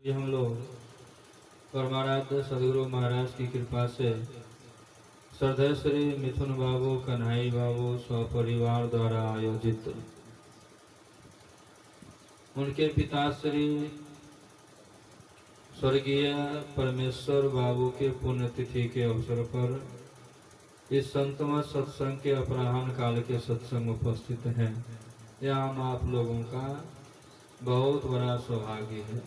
ये हम लोग परमाराध्य सदगुरु महाराज की कृपा से श्रद्धेय श्री मिथुन बाबू कन्हई बाबू स्वपरिवार द्वारा आयोजित उनके पिता श्री स्वर्गीय परमेश्वर बाबू के पुण्यतिथि के अवसर पर इस संतमत सत्संग के अपराह्न काल के सत्संग उपस्थित हैं। यह हम आप लोगों का बहुत बड़ा सौभाग्य है।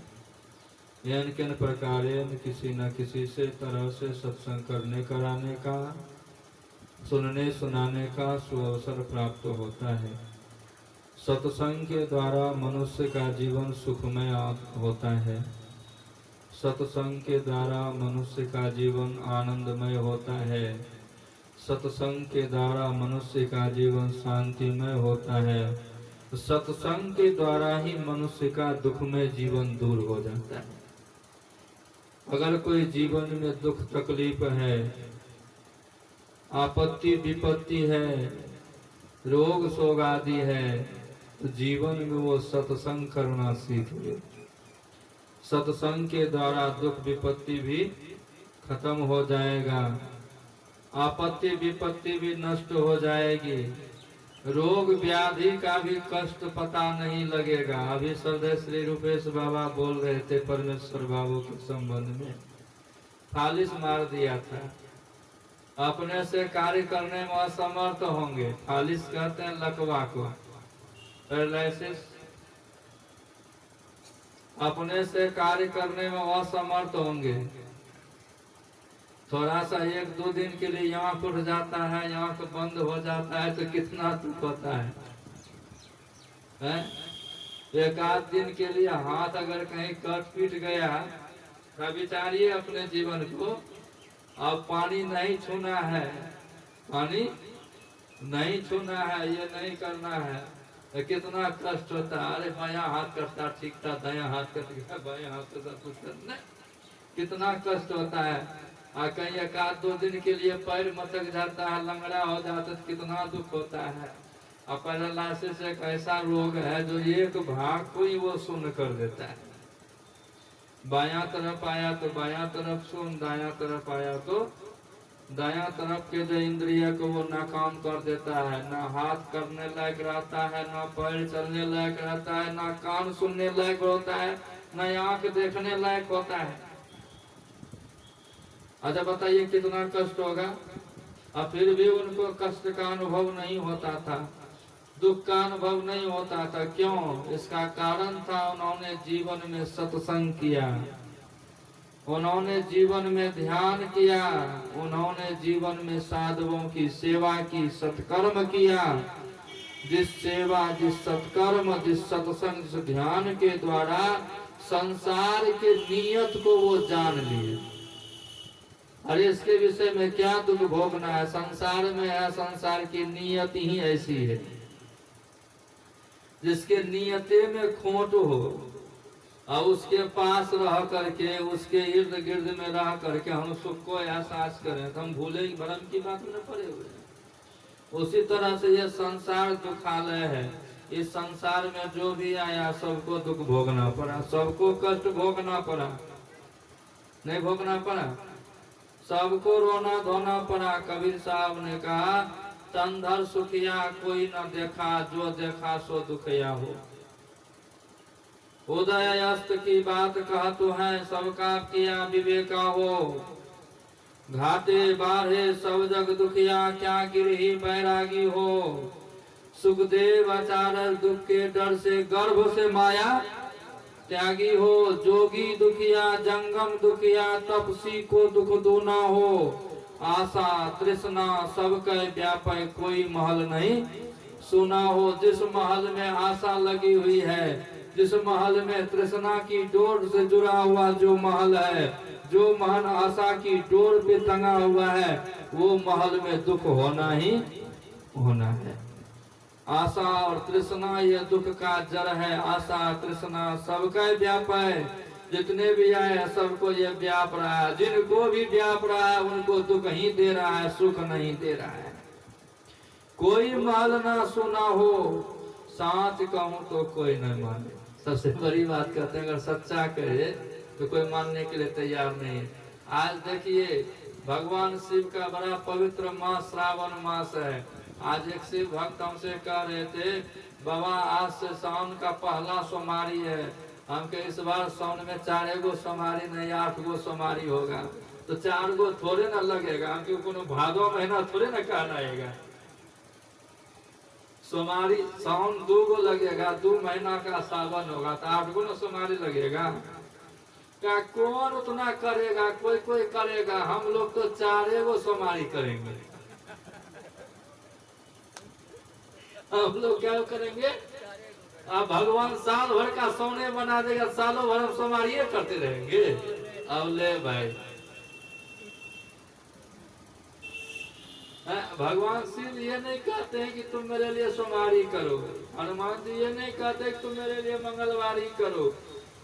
यन किन प्रकार किसी न किसी से तरह से सत्संग करने कराने का सुनने सुनाने का सुअवसर प्राप्त होता है। सत्संग के द्वारा मनुष्य का जीवन सुखमय होता है। सत्संग के द्वारा मनुष्य का जीवन आनंदमय होता है। सत्संग के द्वारा मनुष्य का जीवन शांतिमय होता है। सत्संग के द्वारा ही मनुष्य का दुखमय जीवन दूर हो जाता है। अगर कोई जीवन में दुख तकलीफ है, आपत्ति विपत्ति है, रोग शोग आदि है, तो जीवन में वो सत्संग करना सीख ले। सत्संग के द्वारा दुख विपत्ति भी खत्म हो जाएगा, आपत्ति विपत्ति भी नष्ट हो जाएगी, रोग व्याधि का भी कष्ट पता नहीं लगेगा। अभी श्रद्धेय श्री रूपेश बाबा बोल रहे थे परमेश्वर बाबू के संबंध में, फालिश मार दिया था। अपने से कार्य करने में असमर्थ होंगे, फालिश कहते हैं लकवा को, पैरालिसिस। अपने से कार्य करने में असमर्थ होंगे। थोड़ा सा एक दो दिन के लिए आँख उठ जाता है, आँख बंद हो जाता है तो कितना दुख होता है? एक आध दिन के लिए हाथ अगर कहीं कट पीट गया, विचारिए अपने जीवन को। अब पानी नहीं छूना है, पानी नहीं छूना है, ये नहीं करना है, तो कितना कष्ट होता है। अरे बायां हाथ करता ठीक था, दायां हाथ कट गया, बायां हाथ करता कुछ करना, कितना कष्ट होता है। कहीं एक आध दो दिन के लिए पैर मटक जाता है, लंगड़ा हो जाता है, कितना दुख होता है। और पैरालिसिस एक ऐसा रोग है जो एक भाग को ही वो शून्य कर देता है। बायां तरफ आया तो बायां तरफ सुन, दायां तरफ आया तो दायां तरफ के जो इंद्रिय को वो नाकाम कर देता है। ना हाथ करने लायक रहता है, ना पैर चलने लायक रहता है, ना कान सुनने लायक होता है, ना आंख देखने लायक होता है। अच्छा बताइए कितना कष्ट होगा। और फिर भी उनको कष्ट का अनुभव नहीं होता था, दुख का अनुभव नहीं होता था। क्यों? इसका कारण था उन्होंने जीवन में सत्संग किया, उन्होंने जीवन में ध्यान किया, उन्होंने जीवन में साधुओं की सेवा की, सत्कर्म किया। जिस सेवा, जिस सत्कर्म, जिस सत्संग, जिस ध्यान के द्वारा संसार के नियत को वो जान लिए। अरे इसके विषय में क्या दुख भोगना है, संसार में है, संसार की नियत ही ऐसी है। जिसके नियते में खोट हो और उसके पास रह करके, उसके इर्द गिर्द में रह करके हम सुख को एहसास करें तो हम भूले भरम की बात में पड़े हुए। उसी तरह से यह संसार दुखालय है। इस संसार में जो भी आया सबको दुख भोगना पड़ा, सबको कष्ट भोगना पड़ा, नहीं भोगना पड़ा, सबको रोना धोना पड़ा। कबीर साहब ने कहा, तंधर सुखिया कोई न देखा, जो देखा सो दुखिया हो। उदय अस्त की बात कहतु है, सबका किया विवेका हो। घाटे बाढ़े सब जग दुखिया, क्या गिरही बैरागी हो। सुखदेव आचार्य दुख के डर से गर्भ से माया त्यागी हो। जोगी दुखिया जंगम दुखिया, तपसी को दुख दूना हो। आशा तृष्णा सबके व्यापक, कोई महल नहीं सुना हो। जिस महल में आशा लगी हुई है, जिस महल में तृष्णा की डोर से जुड़ा हुआ जो महल है, जो महल आशा की डोर पे टंगा हुआ है, वो महल में दुख होना ही होना है। आशा और तृष्णा ये दुख का जड़ है। आशा तृष्णा सबका व्याप है, जितने भी आए सबको ये व्याप रहा है। जिनको भी व्याप रहा है उनको दुख ही दे रहा है, सुख नहीं दे रहा है। कोई माल ना सुना हो, साच कहूं तो कोई न माने। सबसे बड़ी बात कहते हैं, अगर सच्चा कहे तो कोई मानने के लिए तैयार नहीं है। आज देखिए भगवान शिव का बड़ा पवित्र मास श्रावण मास है। आज एक शिव भक्त हमसे कह रहे थे, बाबा आज से सावन का पहला सोमवारी है, हमके इस बार सावन में 4 गो सोमवारी नहीं 8 गो सोमवारी होगा। तो 4 गो थोड़े ना लगेगा, हमके कोनो भादो महीना थोड़े ना कहना आएगा। सोमवारी सावन 2 गो लगेगा, 2 महीना का सावन होगा तो 8 गो ना सोमवारी लगेगा। क्या कौन उतना करेगा, कोई कोई करेगा, हम लोग तो 4 गो सोमवारी करेंगे। हम लोग क्या करेंगे, अब भगवान साल भर का सोने बना देगा, सालों भर हम सोमवारी करते रहेंगे। अब ले भाई, भगवान शिव ये नहीं कहते हैं कि तुम मेरे लिए सोमवारी करो, हनुमान जी ये नहीं कहते कि तुम मेरे लिए मंगलवारी करो,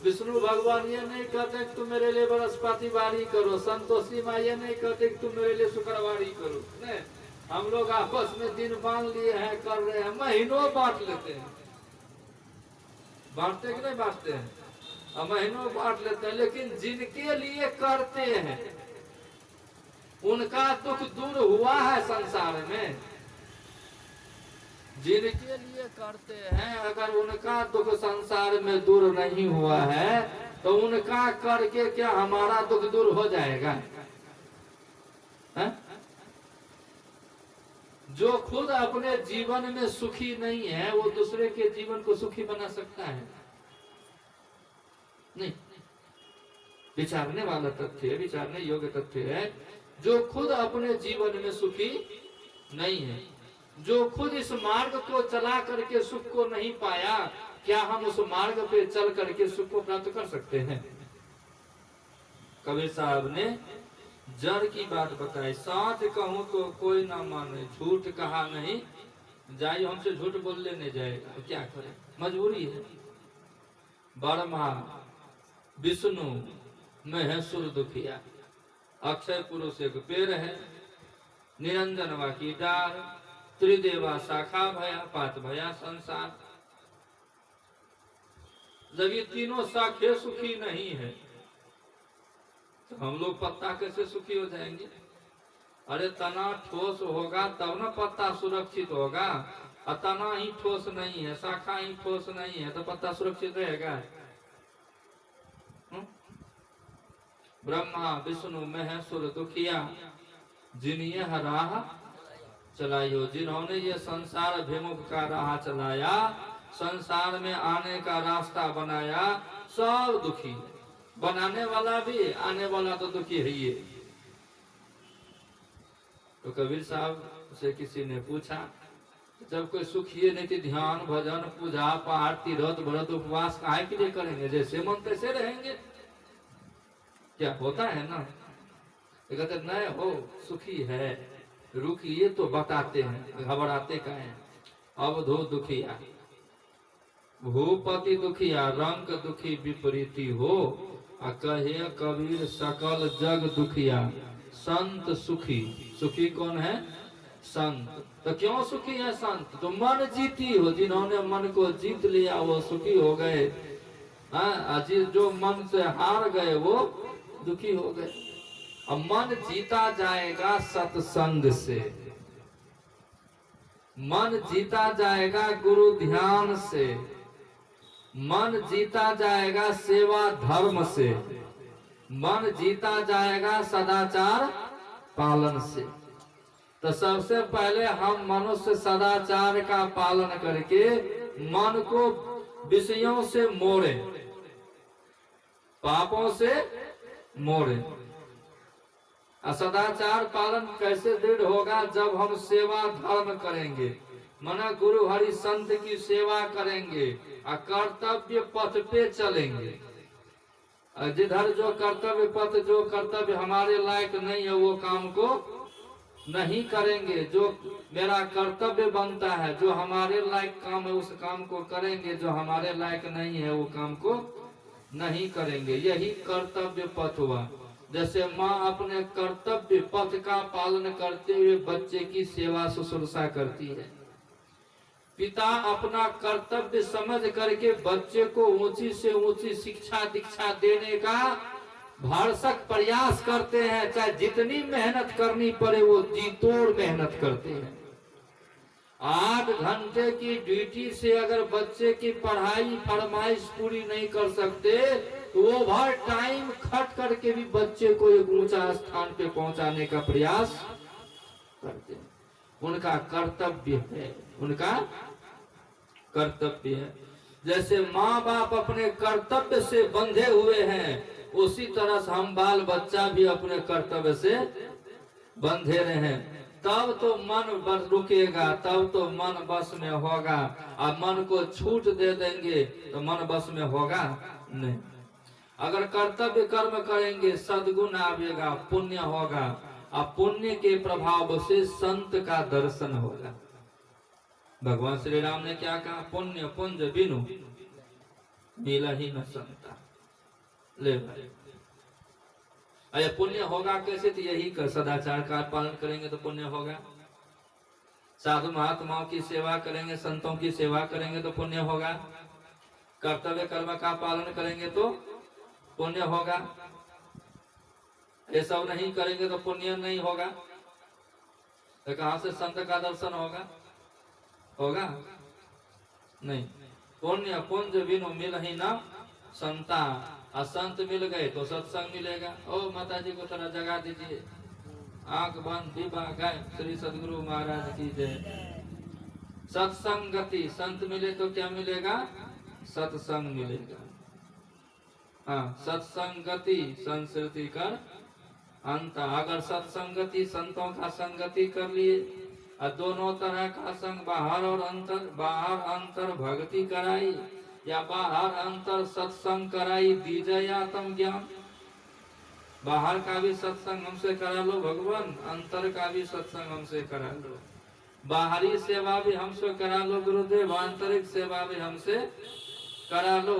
विष्णु भगवान ये नहीं कहते कि तुम मेरे लिए बृहस्पतिवारी करो, संतोषी माँ ये नहीं कहते कि तुम मेरे लिए शुक्रवारी करो। नहीं, हम लोग आपस में दिन बांध लिए हैं, कर रहे हैं, महीनों बांट लेते हैं। बांटते कि नहीं बांटते हैं, महीनों बांट लेते हैं। लेकिन जिनके लिए करते हैं उनका दुख दूर हुआ है संसार में। जिनके लिए करते हैं अगर उनका दुख संसार में दूर नहीं हुआ है तो उनका करके क्या हमारा दुख दूर हो जाएगा? है? जो खुद अपने जीवन में सुखी नहीं है वो दूसरे के जीवन को सुखी बना सकता है? नहीं। विचारने वाला तथ्य है, विचारने योग्य तथ्य है। जो खुद अपने जीवन में सुखी नहीं है, जो खुद इस मार्ग को चला करके सुख को नहीं पाया, क्या हम उस मार्ग पे चल करके सुख को प्राप्त कर सकते हैं? कबीर साहब ने जड़ की बात बताई, साथ कहूं तो कोई ना माने, झूठ कहा नहीं जाए, हमसे झूठ बोल लेने जाएगा तो क्या करें, मजबूरी है। ब्रह्मा विष्णु महेश्वर दुखिया, अक्षय पुरुष एक पेड़ है, निरंजनवा की डार, त्रिदेवा शाखा भया, पात भया संसार। जब ये तीनों शाखे सुखी नहीं है तो हम लोग पत्ता कैसे सुखी हो जाएंगे? अरे तना ठोस होगा तब ना पत्ता सुरक्षित होगा, और तना ही ठोस नहीं है, शाखा ही ठोस नहीं है तो पत्ता सुरक्षित रहेगा? ब्रह्मा विष्णु महेश्वर दुखिया जिन्हें राह चलाइयो, जिन्होंने ये संसार अभिमुख का राह चलाया, संसार में आने का रास्ता बनाया, सब दुखी। बनाने वाला भी, आने वाला तो दुखी है ही। तो कबीर साहब से किसी ने पूछा, जब कोई सुखी नहीं तो ध्यान भजन पूजा पाठ तीरथ व्रत उपवास काहे के लिए करेंगे? जैसे मन तैसे रहेंगे। क्या होता है ना, कहते नहीं हो सुखी है, रुकिए तो बताते हैं, घबराते का है। अब धो दुखिया भूपति दुखिया, रंग दुखी विपरीती हो, कहे कबीर सकल जग दुखिया, संत सुखी। सुखी कौन है? संत। तो क्यों सुखी है संत? तो मन जीती हो, जिन्होंने मन को जीत लिया वो सुखी हो गए। जो मन से हार गए वो दुखी हो गए। अब मन जीता जाएगा सत्संग से, मन जीता जाएगा गुरु ध्यान से, मन जीता जाएगा सेवा धर्म से, मन जीता जाएगा सदाचार पालन से। तो सबसे पहले हम मनुष्य सदाचार का पालन करके मन को विषयों से मोड़े, पापों से मोड़े। सदाचार पालन कैसे दृढ़ होगा? जब हम सेवा धर्म करेंगे, मना गुरु हरि संत की सेवा करेंगे और कर्तव्य पथ पे चलेंगे। जिधर जो कर्तव्य पथ, जो कर्तव्य हमारे लायक नहीं है वो काम को नहीं करेंगे। जो मेरा कर्तव्य बनता है, जो हमारे लायक काम है उस काम को करेंगे, जो हमारे लायक नहीं है वो काम को नहीं करेंगे। यही कर्तव्य पथ हुआ। जैसे माँ अपने कर्तव्य पथ का पालन करते हुए बच्चे की सेवा शुश्रूषा करती है, पिता अपना कर्तव्य समझ करके बच्चे को ऊंची से ऊंची शिक्षा दीक्षा देने का भरसक प्रयास करते हैं, चाहे जितनी मेहनत करनी पड़े वो जी तोड़ मेहनत करते हैं। 8 घंटे की ड्यूटी से अगर बच्चे की पढ़ाई फरमाइश पूरी नहीं कर सकते तो ओवर टाइम खट करके भी बच्चे को एक ऊंचा स्थान पे पहुंचाने का प्रयास करते हैं। उनका कर्तव्य है, उनका कर्तव्य है। जैसे माँ बाप अपने कर्तव्य से बंधे हुए हैं, उसी तरह से हम बाल बच्चा भी अपने कर्तव्य से बंधे रहे, तब तो मन बस रुकेगा, तब तो मन बस में होगा। अब मन को छूट दे देंगे तो मन बस में होगा नहीं। अगर कर्तव्य कर्म करेंगे सद्गुण आवेगा, पुण्य होगा, अब पुण्य के प्रभाव से संत का दर्शन होगा। भगवान श्री राम ने क्या कहा? पुण्य पुंज बिनु मिला ही न संता। ले भाई, अरे पुण्य होगा कैसे? तो यही कर सदाचार का पालन करेंगे तो पुण्य होगा। साधु महात्माओं की सेवा करेंगे, संतों की सेवा करेंगे तो पुण्य होगा। कर्तव्य कर्म का पालन करेंगे तो पुण्य होगा। ये सब नहीं करेंगे तो पुण्य नहीं होगा। तो कहां से संत का दर्शन होगा? होगा नहीं। पुण्य पुंज बिनु मिल ही न संता। असंत मिल गए तो सत्संग मिलेगा। ओ माता जी को थोड़ा जगा दीजिए, आंख बंद दीपा गाय। श्री सदगुरु महाराज की जय। सत्संगति, संत मिले तो क्या मिलेगा? सत्संग मिलेगा। हाँ, सत्संगति संस्कृति कर अंत। अगर सत्संगति संतों का संगति कर लिए और दोनों तरह का संग, बाहर और अंतर, बाहर अंतर भक्ति कराई या बाहर अंतर सत्संग कराई, दीजिए आत्म ज्ञान। बाहर का भी सत्संग हमसे करा लो भगवान, अंतर का भी सत्संग हमसे करा लो। बाहरी सेवा भी हमसे करा लो गुरुदेव, आंतरिक सेवा भी हमसे करा लो।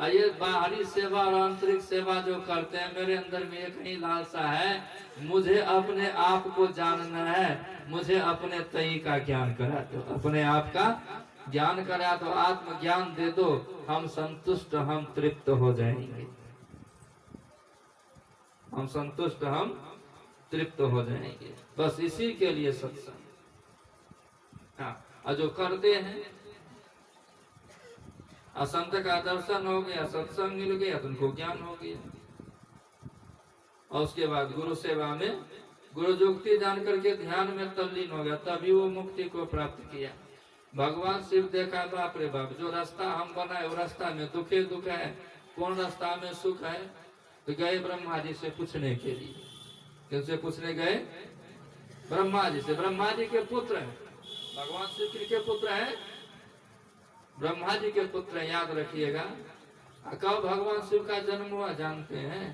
ये बाहरी सेवा और आंतरिक सेवा जो करते हैं, मेरे अंदर में एक ही लालसा है, मुझे अपने आप को जानना है, मुझे अपने तई का ज्ञान करा दो, अपने आप का ज्ञान करा दो, आत्म ज्ञान दे दो, हम संतुष्ट, हम तृप्त हो जाएंगे। हम संतुष्ट, हम तृप्त हो जाएंगे। बस इसी के लिए सत्संग। हाँ, और जो करते हैं, असंत का दर्शन हो गया, सत्संग मिल गया तो उनको ज्ञान हो गया। और उसके बाद गुरु सेवा में गुरु जुक्ति जान करके ध्यान में तल्लीन हो गया, तभी वो मुक्ति को प्राप्त किया। भगवान शिव देखा, बाप रे बाप, जो रास्ता हम बनाए वो रास्ता में दुखे दुख है, कौन रास्ता में सुख है? तो गए ब्रह्मा जी से पूछने के लिए। किनसे पूछने गए? ब्रह्मा जी से। ब्रह्मा जी के पुत्र हैं, भगवान शिव के पुत्र हैं, ब्रह्मा जी के पुत्र, याद रखिएगा। कब भगवान शिव का जन्म हुआ जानते हैं?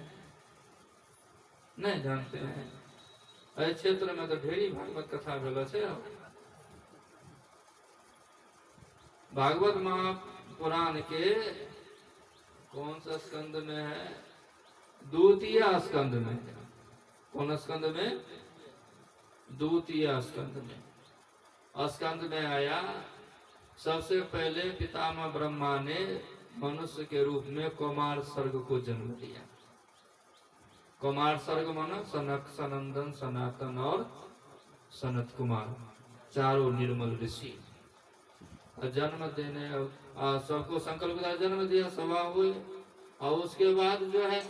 नहीं जानते हैं। अरे क्षेत्र में तो ढेरी भागवत कथा भेल छे। भागवत महापुराण के कौन सा स्कंद में है? द्वितीय स्कंद में। कौन स्कंद में? द्वितीय स्कंद में। स्कंद में आया, सबसे पहले पितामह ब्रह्मा ने मनुष्य के रूप में कुमार सर्ग को जन्म दिया। कुमार सर्ग माना सनक, सनंदन, सनातन और सनत कुमार, चारों निर्मल ऋषि। जन्म देने सबको संकल्प का जन्म दिया, सभा हुए। और उसके बाद जो है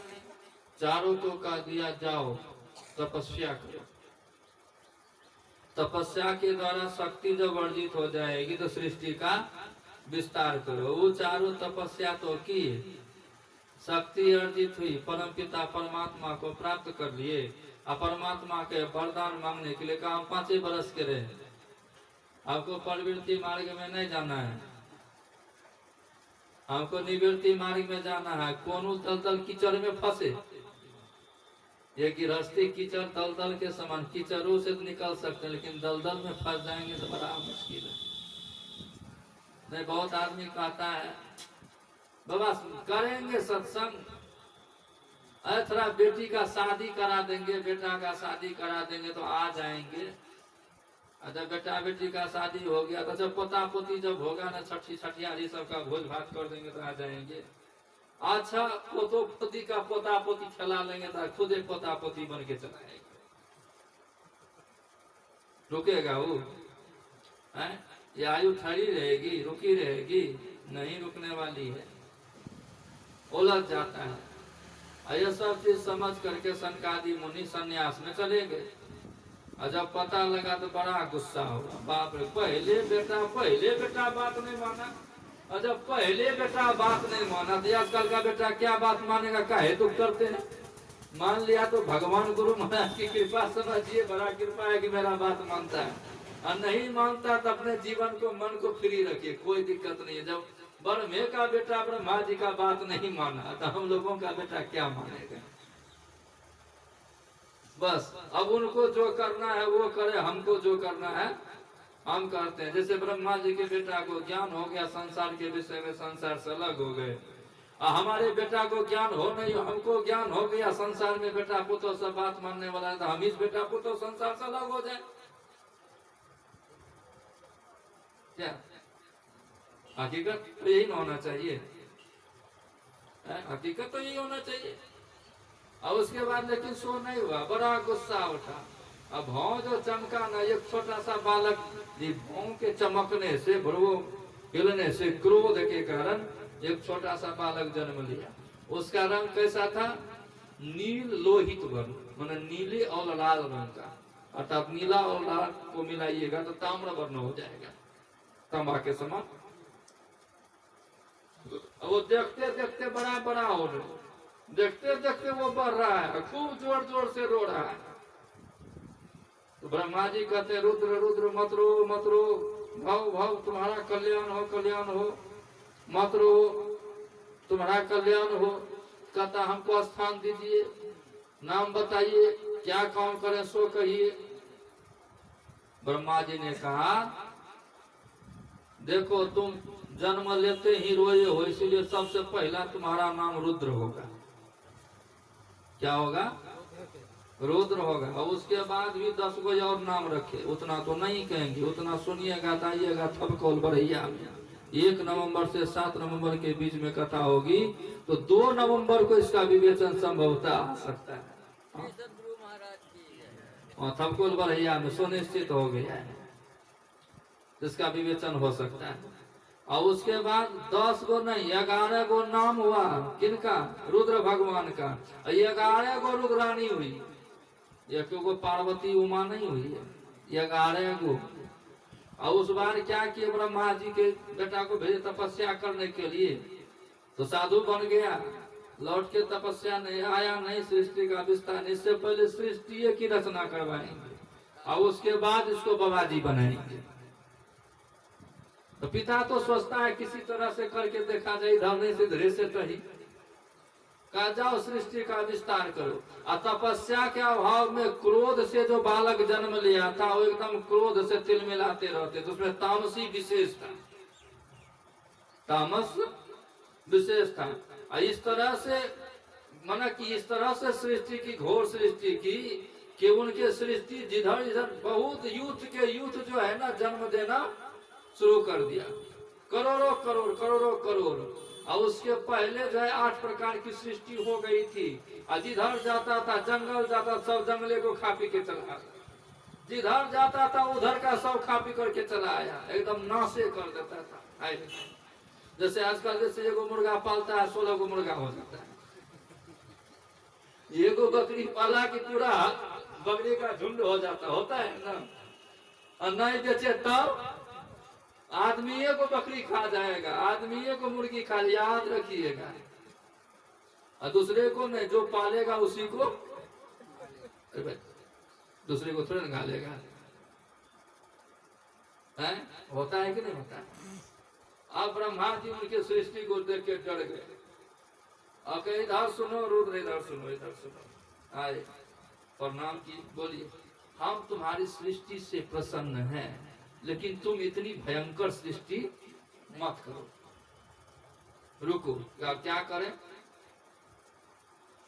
चारों को कहा दिया, जाओ तपस्या करो। तपस्या के द्वारा शक्ति जब वर्जित हो जाएगी तो सृष्टि का विस्तार करो। वो चारों तपस्या तो की, शक्ति अर्जित हुई, परम पिता परमात्मा को प्राप्त कर लिए। और परमात्मा के वरदान मांगने के लिए कहा, हम 5 बरस के रहे, आपको प्रवृत्ति मार्ग में नहीं जाना है, हमको निवृत्ति मार्ग में जाना है। कोनो दलदल कीचड़ में फंसे, ये गृहस्थी कीचड़ दलदल के समान, कीचड़ों से तो निकल सकते हैं, लेकिन दलदल में फंस जाएंगे तो बड़ा मुश्किल है। नहीं, बहुत आदमी कहता है बाबा करेंगे सत्संग, अरे थोड़ा बेटी का शादी करा देंगे, बेटा का शादी करा देंगे तो आ जाएंगे। जब बेटा बेटी का शादी हो गया तो जब पोता पोती जब होगा ना, छठी छठियारी सबका भोज भात कर देंगे तो आ जाएंगे। अच्छा पोतो पोती का पोता पोती खिला लेंगे तो खुद एक पोता पोती बन के चला आएगा। रुकेगा वो? है ये आयु ठहरी रहेगी, रुकी रहेगी? नहीं रुकने वाली है, उलझ जाता है। ये सब चीज समझ करके सनकादि मुनि संन्यास में चले गए। और जब पता लगा तो बड़ा गुस्सा हुआ, बाप रे, पहले बेटा बात नहीं माना। और जब पहले बेटा बात नहीं माना तो आजकल का बेटा क्या बात मानेगा? काहे दुख करते हैं? मान लिया तो भगवान गुरु महाराज की कृपा समझिए, बड़ा कृपा है कि मेरा बात मानता है। और नहीं मानता तो अपने जीवन को, मन को फ्री रखिए, कोई दिक्कत नहीं है। जब ब्रह्मे का बेटा ब्रह्मा जी का बात नहीं माना तो हम लोगों का बेटा क्या मानेगा? बस अब उनको जो करना है वो करे, हमको जो करना है हम करते हैं। जैसे ब्रह्मा जी के बेटा को ज्ञान हो गया संसार के विषय में, संसार से अलग हो गए। हमारे बेटा को ज्ञान हो नहीं, हमको ज्ञान हो गया संसार में, बेटा पुत्र सब बात मानने वाला है, तो हम इस बेटा पुत्र संसार से अलग हो जाए क्या? हकीकत तो यही होना चाहिए, हकीकत तो यही होना चाहिए। और उसके बाद लेकिन सो नहीं हुआ, बड़ा गुस्सा उठा। अब भाव जो चमका ना, एक छोटा सा बालक भाव के चमकने से, भ्रुवों हिलने से, क्रोध के कारण एक छोटा सा बालक जन्म लिया। उसका रंग कैसा था? नील लोहित वर्ण, माने नीले और लाल रंग का। अर्थात नीला और लाल को मिलाइएगा तो ताम्र वर्ण हो जाएगा, तांबा के समान। वो देखते देखते बड़ा बड़ा हो रहा, देखते देखते वो बढ़ रहा है, खूब जोर जोर से रो रहा है। तो ब्रह्मा जी कहते, रुद्र रुद्र मत रो मत रो, भव भव तुम्हारा कल्याण हो, कल्याण हो, मत रो तुम्हारा कल्याण हो। कहता हमको स्थान दीजिए, नाम बताइए, क्या काम करें सो कहिए। ब्रह्मा जी ने कहा, देखो तुम जन्म लेते ही रोए हो, इसीलिए सबसे पहला तुम्हारा नाम रुद्र होगा। क्या होगा? रुद्र होगा। और उसके बाद भी 10 गो और नाम रखे, उतना तो नहीं कहेंगे, उतना सुनिएगा तो आइएगा थपकोल बरैया में। 1 नवंबर से 7 नवंबर के बीच में कथा होगी, तो 2 नवंबर को इसका विवेचन संभवतः आ सकता है। थपकोल बरैया में सुनिश्चित हो गया है, इसका विवेचन हो सकता है। और उसके बाद 10 गो नहीं 11 गो नाम हुआ। किनका? रुद्र भगवान का। 11 गो रुद्रानी हुई, एक गो पार्वती उमा नहीं हुई है, 11 गो। और उस बार क्या किए, ब्रह्मा जी के बेटा को भेजे तपस्या करने के लिए, तो साधु बन गया, लौट के तपस्या नहीं आया, नहीं सृष्टि का विस्तार। इससे पहले सृष्टि की रचना करवाएंगे और उसके बाद इसको बाबा जी बनाएंगे। तो पिता तो सोचता है किसी तरह से करके देखा जाए, इधर नहीं से इधर से कहीं कहा जाओ सृष्टि का विस्तार करो। और तपस्या के अभाव में क्रोध से जो बालक जन्म लिया था वो एकदम क्रोध से तिल मिलाते रहते, तो उसमें तामसी विशेष था, तामस विशेष था। और इस तरह से माना कि इस तरह से सृष्टि की, घोर सृष्टि की, कि उनके सृष्टि जिधर इधर बहुत यूथ जो है ना जन्म देना शुरू कर दिया, करोड़ों करोड़ करोड़ों करोड़। और उसके पहले जो है 8 प्रकार की सृष्टि हो गई थी। और जिधर जाता था जंगल जाता, सब जंगले को खा पी के चला, जिधर जाता था उधर का सब खा पी करके चला आया, एकदम नाशे कर देता था। जैसे आजकल जैसे एगो मुर्गा पालता है 16 गो मुर्गा हो जाता है, एगो बकरी पाला की पूरा बकरी का झुंड हो जाता, होता है ना। और नहीं बेचे तब आदमी को बकरी खा जाएगा, आदमी को मुर्गी खा, याद रखिएगा। और दूसरे को नहीं, जो पालेगा उसी को, दूसरे को थोड़ा खा लेगा। होता है कि नहीं होता? अब ब्रह्मा जी उनके सृष्टि को देख के डर गए। अब इधर सुनो रुद्र, इधर सुनो, इधर सुनो, आए प्रणाम की, बोलिए हम तुम्हारी सृष्टि से प्रसन्न हैं, लेकिन तुम इतनी भयंकर सृष्टि मत करो, रुको। क्या करें?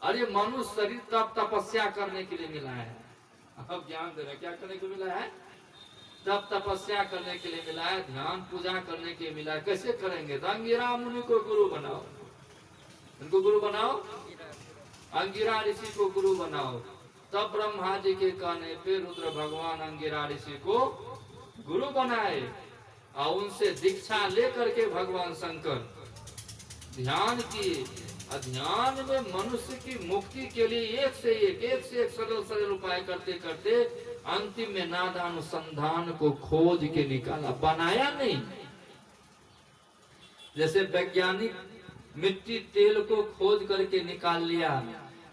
अरे मनुष्य शरीर तब तपस्या करने के लिए मिला है, अब ज्ञान देना क्या करने को मिला है? तब तपस्या करने के लिए मिला है, ध्यान पूजा करने के लिए मिला है। कैसे करेंगे? तो अंगिरा मुनि को गुरु बनाओ, उनको गुरु बनाओ, अंगिरा ऋषि को गुरु बनाओ। तब ब्रह्मा जी के कहने पे रुद्र भगवान अंगिरा ऋषि को गुरु बनाए और उनसे दीक्षा लेकर के भगवान शंकर ध्यान किए। और ध्यान में मनुष्य की मुक्ति के लिए एक से एक सरल सरल उपाय करते करते अंतिम में नादानुसंधान को खोज के निकाला, बनाया नहीं। जैसे वैज्ञानिक मिट्टी तेल को खोज करके निकाल लिया,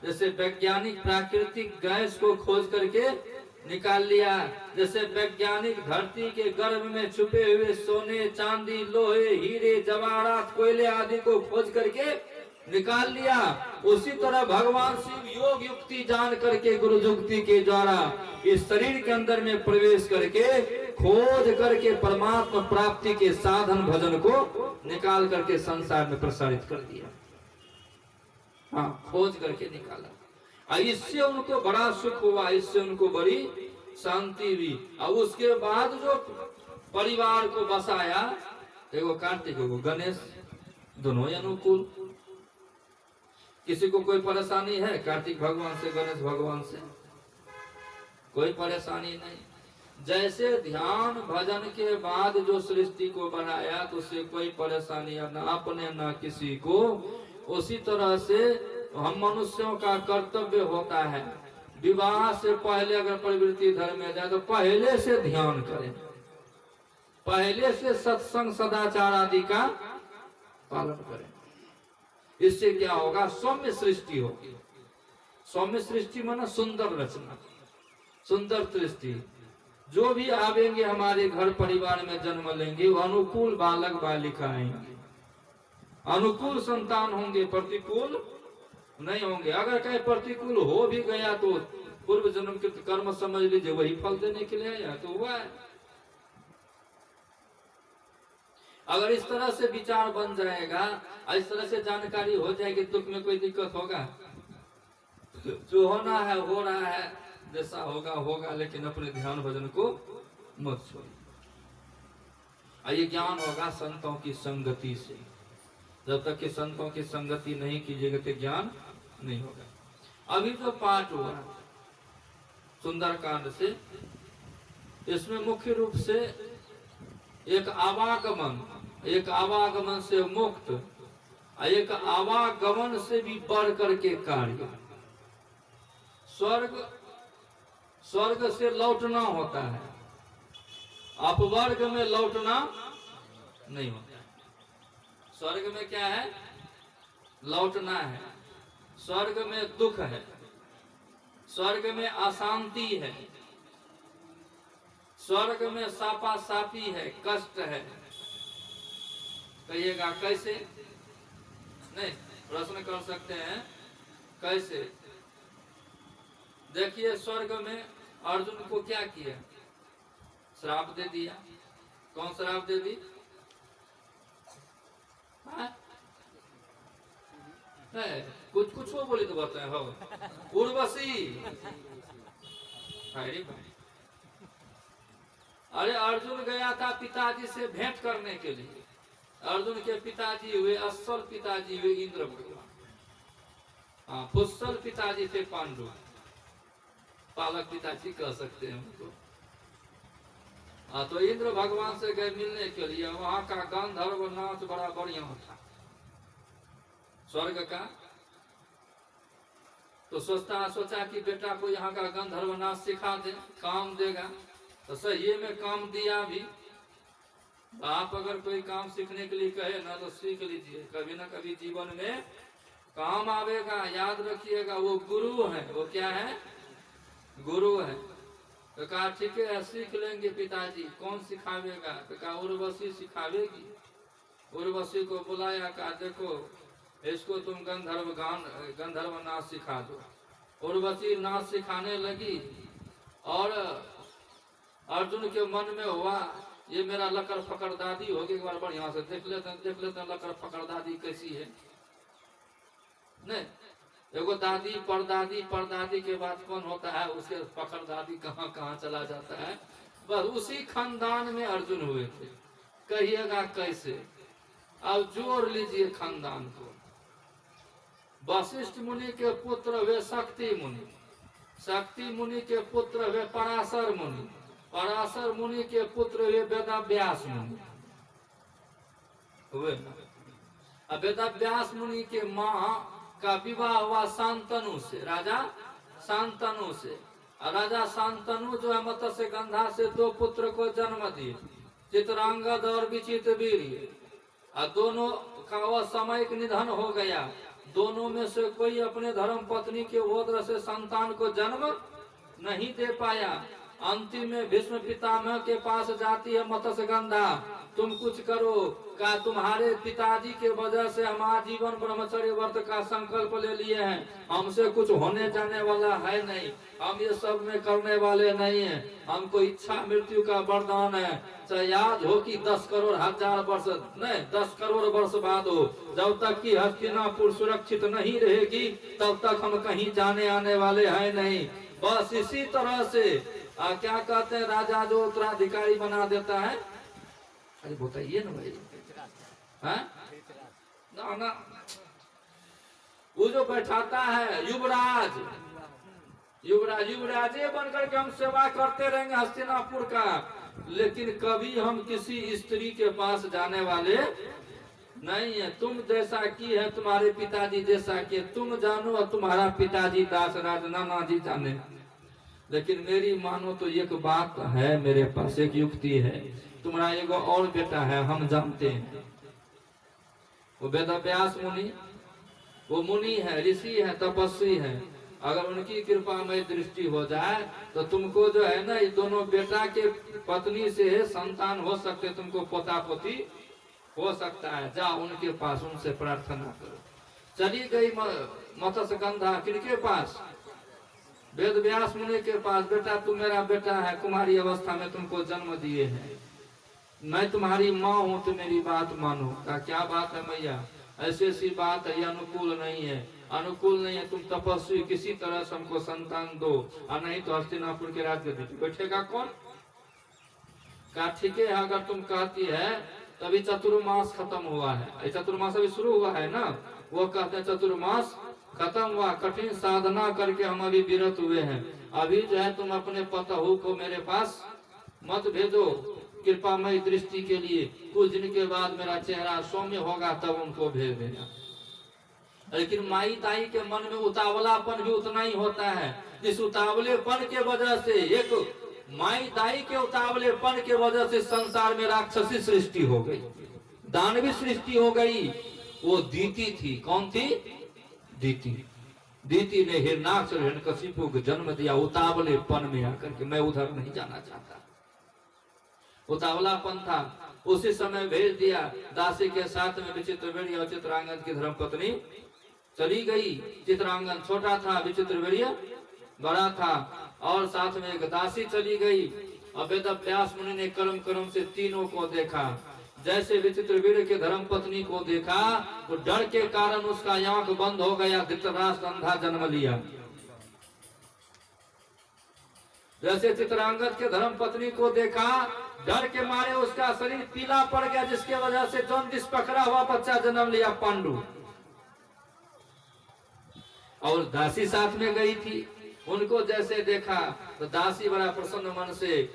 जैसे वैज्ञानिक प्राकृतिक गैस को खोज करके निकाल लिया, जैसे वैज्ञानिक धरती के गर्भ में छुपे हुए सोने चांदी लोहे हीरे जवाहरात कोयले आदि को खोज करके निकाल लिया, उसी तरह भगवान शिव योग युक्ति जान करके गुरु युक्ति के द्वारा इस शरीर के अंदर में प्रवेश करके खोज करके परमात्मा प्राप्ति के साधन भजन को निकाल करके संसार में प्रसारित कर दिया। हाँ, खोज करके निकाला। इससे उनको बड़ा सुख हुआ, इससे उनको बड़ी शांति हुई। और उसके बाद जो परिवार को बसाया, एगो कार्तिक एगो गणेश, दोनों ही अनुकूल। किसी को कोई परेशानी है कार्तिक भगवान से गणेश भगवान से? कोई परेशानी नहीं। जैसे ध्यान भजन के बाद जो सृष्टि को बनाया तो उससे कोई परेशानी न अपने न किसी को, उसी तरह से हम मनुष्यों का कर्तव्य होता है विवाह से पहले अगर प्रवृत्ति धर्म में जाए तो पहले से ध्यान करें, पहले से सत्संग सदाचार आदि का पालन करें। इससे क्या होगा? सौम्य सृष्टि होगी। सौम्य सृष्टि माना सुंदर रचना, सुंदर सृष्टि। जो भी आवेंगे हमारे घर परिवार में जन्म लेंगे वो अनुकूल बालक बालिका आएंगे, अनुकूल संतान होंगे, प्रतिकूल नहीं होंगे। अगर कहीं प्रतिकूल हो भी गया तो पूर्व जन्म के कर्म समझ लीजिए वही फल देने के लिए आया तो हुआ है। अगर इस तरह से विचार बन जाएगा, इस तरह से जानकारी हो जाएगी, दुख में कोई दिक्कत होगा? जो होना है हो रहा है, जैसा होगा होगा, लेकिन अपने ध्यान भजन को मत छोड़िए। ये ज्ञान होगा संतों की संगति से। जब तक कि संतों की संगति नहीं कीजिएगा तो ज्ञान नहीं होगा। अभी जो पाठ हुआ सुंदरकांड से, इसमें मुख्य रूप से एक आवागमन, एक आवागमन से मुक्त, एक आवागमन से भी बढ़ करके कार्य, स्वर्ग से लौटना होता है, अपवर्ग में लौटना नहीं होता। स्वर्ग में क्या है? लौटना है। स्वर्ग में दुख है, स्वर्ग में अशांति है, स्वर्ग में सापा सापी है, कष्ट है। कहिएगा कैसे? नहीं, प्रश्न कर सकते हैं कैसे? देखिए, स्वर्ग में अर्जुन को क्या किया? श्राप दे दिया। कौन श्राप दे दी? कुछ कुछ हो बोले तो बताए हो। उर्वशी, अरे अर्जुन गया था पिताजी से भेंट करने के लिए। अर्जुन के पिताजी हुए असल पिताजी हुए इंद्र भगवान, हाँ, पुष्सल पिताजी थे पांडु, पालक पिताजी कह सकते हैं उनको। तो इंद्र भगवान से गए मिलने के लिए। वहां का गंधर्व नाच बड़ा बढ़िया था स्वर्ग का। तो सोचा कि बेटा को यहाँ का गंधर्व नाच सिखा दे, काम देगा। तो सही में काम दिया भी। आप अगर कोई काम सीखने के लिए कहे ना तो सीख लीजिए, कभी ना कभी जीवन में काम आवेगा। याद रखिएगा, वो गुरु है। वो क्या है? गुरु है। तो कहा ठीक है सीख लेंगे पिताजी। कौन सिखावेगा? तो कहा उर्वशी सिखावेगी। उर्वशी को बुलाया, कहा देखो इसको तुम गंधर्व नाच सिखा दो। उर्वशी नाच सिखाने लगी और अर्जुन के मन में हुआ ये मेरा लकर फकर दादी होगी, एक बार बढ़िया से देख लेते हैं लकर फकर दादी कैसी है। नहीं, देखो दादी परदादी, परदादी के बाद कौन होता है, उसके फकर दादी कहाँ कहाँ चला जाता है। बस उसी खानदान में अर्जुन हुए थे। कहिएगा कैसे? अब जोड़ लीजिए खानदान को। वशिष्ठ मुनि के पुत्र वे शक्ति मुनि, शक्ति मुनि के पुत्र वे पराशर मुनि, पराशर मुनि के पुत्र वे वेदव्यास मुनि हुए। अब वेदव्यास मुनि के माँ का विवाह हुआ शांतनु से, राजा शांतनु से। राजा शांतनु जो है मत्स्य गंधा से 2 पुत्र को जन्म दिए, चित्रांगद और विचित्र वीर्य। और दोनों का वह सामयिक निधन हो गया। दोनों में से कोई अपने धर्म पत्नी के ओद्र से संतान को जन्म नहीं दे पाया। अंतिम में भीष्म पितामह के पास जाती है मत्स्य गंधा, तुम कुछ करो, का तुम्हारे पिताजी के वजह से हम आजीवन ब्रह्मचर्य व्रत का संकल्प ले लिए हैं, हमसे कुछ होने जाने वाला है नहीं, हम ये सब में करने वाले नहीं हैं, हमको इच्छा मृत्यु का वरदान है। चाहे याद हो कि 10 करोड़ 1000 वर्ष नहीं 10 करोड़ वर्ष बाद हो, जब तक कि हस्तिनापुर सुरक्षित नहीं रहेगी तब तक हम कहीं जाने आने वाले हैं नहीं। बस इसी तरह से क्या कहते हैं, राजा जो उत्तराधिकारी बना देता है, अरे बताइए ना भाई, ना ना वो जो बैठाता है युवराज, युवराजे बनकर के हम सेवा करते रहेंगे हस्तिनापुर का, लेकिन कभी हम किसी स्त्री के पास जाने वाले नहीं है। तुम जैसा की है तुम्हारे पिताजी जैसा कि तुम जानो और तुम्हारा पिताजी दासराज नाना जी जाने, लेकिन मेरी मानो तो एक बात है, मेरे पास एक युक्ति है। तुम्हारा एगो और बेटा है, हम जानते हैं, वो वेदव्यास मुनि, वो मुनि है, ऋषि है, तपस्वी है। अगर उनकी कृपा में दृष्टि हो जाए तो तुमको जो है ना, ये दोनों बेटा के पत्नी से संतान हो सकते, तुमको पोता पोती हो सकता है। जाओ उनके पास, उनसे प्रार्थना करो। चली गई मत्स्य गंधा किनके पास? वेद व्यास मुनि के पास। बेटा तुम मेरा बेटा है, कुमारी अवस्था में तुमको जन्म दिए हैं, मैं तुम्हारी माँ हूँ, तो मेरी बात मानो। का क्या बात है मैया? ऐसी बात है, अनुकूल नहीं है, अनुकूल नहीं है, तुम तपस्वी, किसी तरह से हमको संतान दो, और नहीं तो हस्तिनापुर के राजगद्दी पे बैठेगा कौन? का ठीक है, अगर तुम कहती है तभी चतुर्मास खत्म हुआ है, चतुर्मास अभी शुरू हुआ है ना, वो कहते हैं चतुर्मास खत्म हुआ, कठिन साधना करके हम अभी विरत हुए हैं, अभी जो है तुम अपने पतहू को मेरे पास मत भेजो कृपामय दृष्टि के लिए, कुछ दिन के बाद मेरा चेहरा सौम्य होगा तब उनको भेज देना। लेकिन माई ताई के मन में उतावलापन भी उतना ही होता है, जिस उतावलेपन के वजह से, एक माई ताई के उतावलेपन के वजह से संसार में राक्षसी सृष्टि हो गई, दानवी सृष्टि हो गई। वो दीति थी, कौन थी? दीति। दीति ने हिरणाक्ष और हिरण्यकशिपु को जन्म दिया उतावलेपन में आकर के, मैं उधर नहीं जाना चाहता, उतावलापन था। उसी समय भेज दिया, दासी के साथ में विचित्रवीर्य और चित्रांगन की धर्मपत्नी चली गई। चित्रांगन छोटा था, विचित्रवीर्य बड़ा था, और साथ में एक दासी चली गई। और वेदव्यास मुनि ने कर्म कर्म से तीनों को देखा। जैसे विचित्रवीर्य के धर्मपत्नी को देखा तो डर के कारण उसका आंख बंद हो गया, धृतराष्ट्र अंधा जन्म लिया। जैसे चित्रांगद के धर्मपत्नी को देखा, डर के मारे उसका शरीर पीला पड़ गया, जिसके वजह से जॉन्डिस पकड़ा हुआ बच्चा जन्म लिया, पांडु। और दासी साथ में गई थी, उनको जैसे देखा तो दासी बड़ा प्रसन्न मन से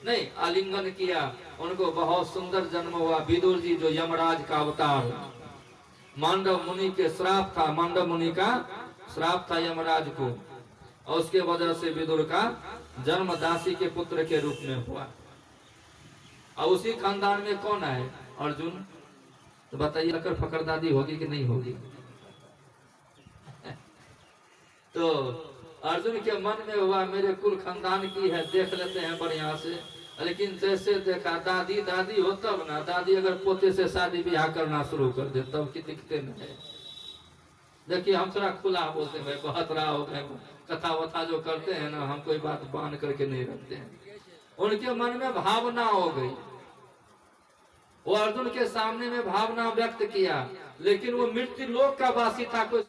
नहीं आलिंगन किया, उनको बहुत सुंदर जन्म हुआ। विदुर जी जो यमराज का अवतार, मांडव मुनि के श्राप था, मांडव मुनि का श्राप था यमराज को, और उसके वजह से विदुर का जन्म दासी के पुत्र के रूप में हुआ। और उसी खानदान में कौन है? अर्जुन। तो बताइए लकर फकर दादी होगी कि नहीं होगी? तो अर्जुन के मन में हुआ मेरे कुल खानदान की है, देख लेते हैं बढ़िया से। लेकिन जैसे देखा दादी दादी हो तब ना, दादी अगर पोते से शादी ब्याह करना शुरू कर दे तब की दिखते नहीं। देखिए हम थोड़ा खुला बोलते हैं, बहुत रहा हो गए, कथा वथा जो करते हैं ना, हम कोई बात बांध करके नहीं रखते हैं। उनके मन में भावना हो गई, वो अर्जुन के सामने में भावना व्यक्त किया, लेकिन वो मृत्यु लोक का वासी था, कोई